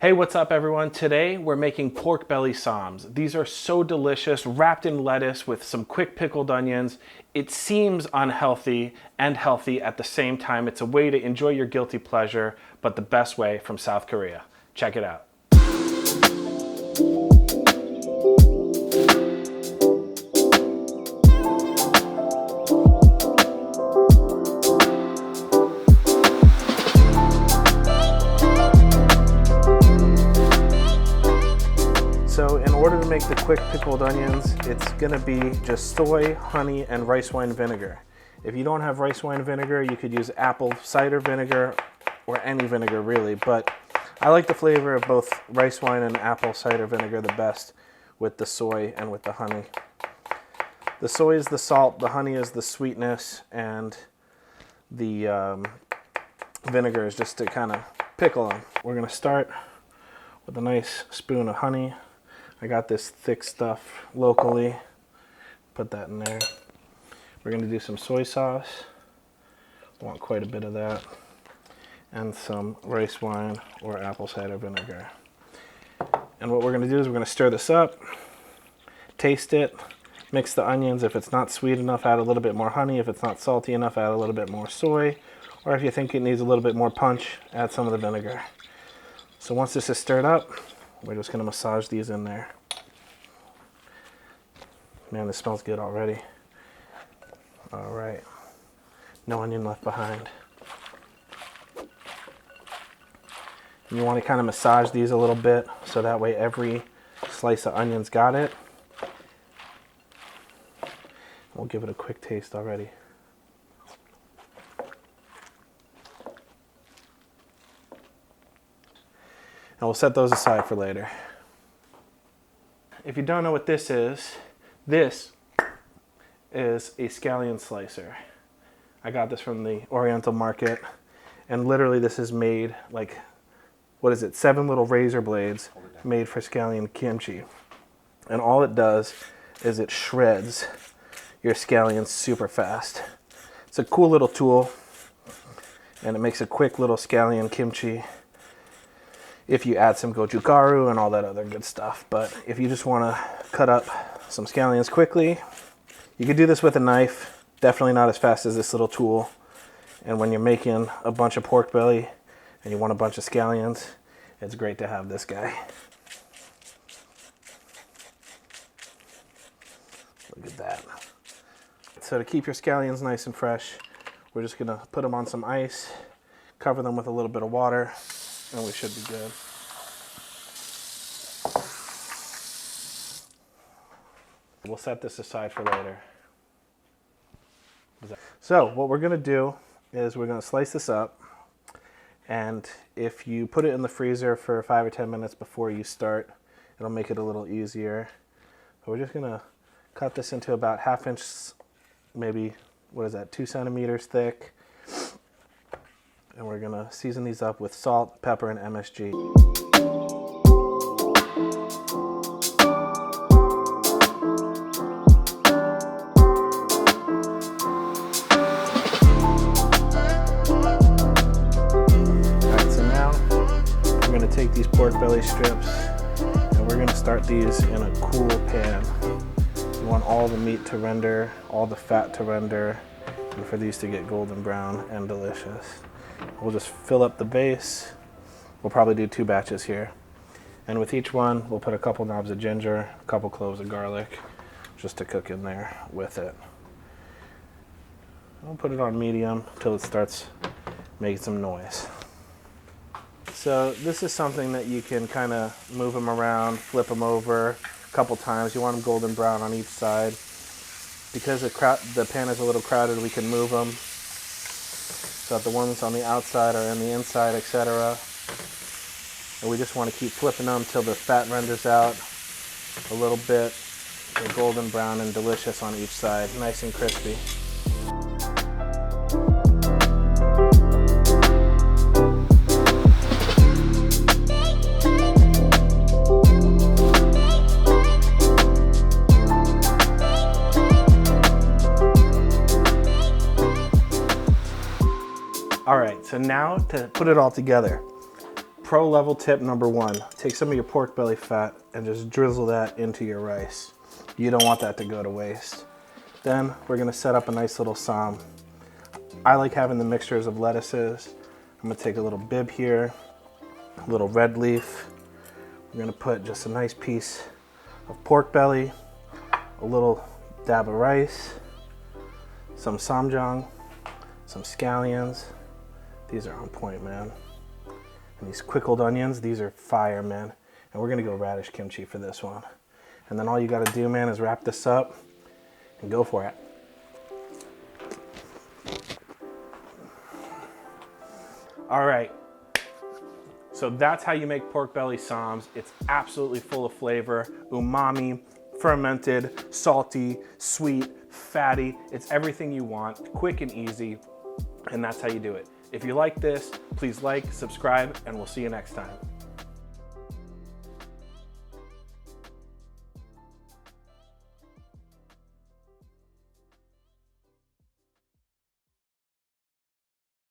Hey, what's up everyone? Today we're making pork belly Ssams. These are so delicious, wrapped in lettuce with some quick pickled onions. It seems unhealthy and healthy at the same time. It's a way to enjoy your guilty pleasure, but the best way from South Korea. Check it out. So in order to make the quick pickled onions, it's gonna be just soy, honey, and rice wine vinegar. If you don't have rice wine vinegar, you could use apple cider vinegar or any vinegar really, but I like the flavor of both rice wine and apple cider vinegar the best with the soy and with the honey. The soy is the salt, the honey is the sweetness, and the vinegar is just to kind of pickle them. We're gonna start with a nice spoon of honey. I got this thick stuff locally, put that in there. We're gonna do some soy sauce. I want quite a bit of that. And some rice wine or apple cider vinegar. And what we're gonna do is we're gonna stir this up, taste it, mix the onions. If it's not sweet enough, add a little bit more honey. If it's not salty enough, add a little bit more soy. Or if you think it needs a little bit more punch, add some of the vinegar. So once this is stirred up, we're just gonna massage these in there. Man, this smells good already. All right, no onion left behind. And you wanna kind of massage these a little bit so that way every slice of onion's got it. We'll give it a quick taste already. And we'll set those aside for later. If you don't know what this is a scallion slicer. I got this from the Oriental market, and literally this is made like, what is it, 7 little razor blades made for scallion kimchi. And all it does is it shreds your scallions super fast. It's a cool little tool, and it makes a quick little scallion kimchi if you add some gochugaru and all that other good stuff. But if you just want to cut up some scallions quickly, you could do this with a knife. Definitely not as fast as this little tool. And when you're making a bunch of pork belly and you want a bunch of scallions, it's great to have this guy. Look at that. So to keep your scallions nice and fresh, we're just gonna put them on some ice, cover them with a little bit of water, and we should be good. We'll set this aside for later. So what we're gonna do is we're gonna slice this up, and if you put it in the freezer for 5 or 10 minutes before you start, it'll make it a little easier. But we're just gonna cut this into about 1/2 inch, maybe, what is that, 2 centimeters thick. And we're gonna season these up with salt, pepper, and MSG. Alright, so now we're gonna take these pork belly strips and we're gonna start these in a cool pan. You want all the meat to render, all the fat to render, and for these to get golden brown and delicious. We'll just fill up the base. We'll probably do 2 batches here. And with each one, we'll put a couple knobs of ginger, a couple cloves of garlic, just to cook in there with it. We'll put it on medium until it starts making some noise. So this is something that you can kind of move them around, flip them over a couple times. You want them golden brown on each side. Because the pan is a little crowded, we can move them so that the ones on the outside are in the inside, etc. And we just want to keep flipping them until the fat renders out a little bit. They're golden brown and delicious on each side, nice and crispy. All right, so now to put it all together. pro level tip number 1, take some of your pork belly fat and just drizzle that into your rice. You don't want that to go to waste. Then we're gonna set up a nice little Ssam. I like having the mixtures of lettuces. I'm gonna take a little bib here, a little red leaf. We're gonna put just a nice piece of pork belly, a little dab of rice, some Ssamjang, some scallions. These are on point, man. And these quickled onions, these are fire, man. And we're gonna go radish kimchi for this one. And then all you gotta do, man, is wrap this up and go for it. All right, so that's how you make pork belly Ssams. It's absolutely full of flavor, umami, fermented, salty, sweet, fatty. It's everything you want, quick and easy, and that's how you do it. If you like this, please like, subscribe, and we'll see you next time.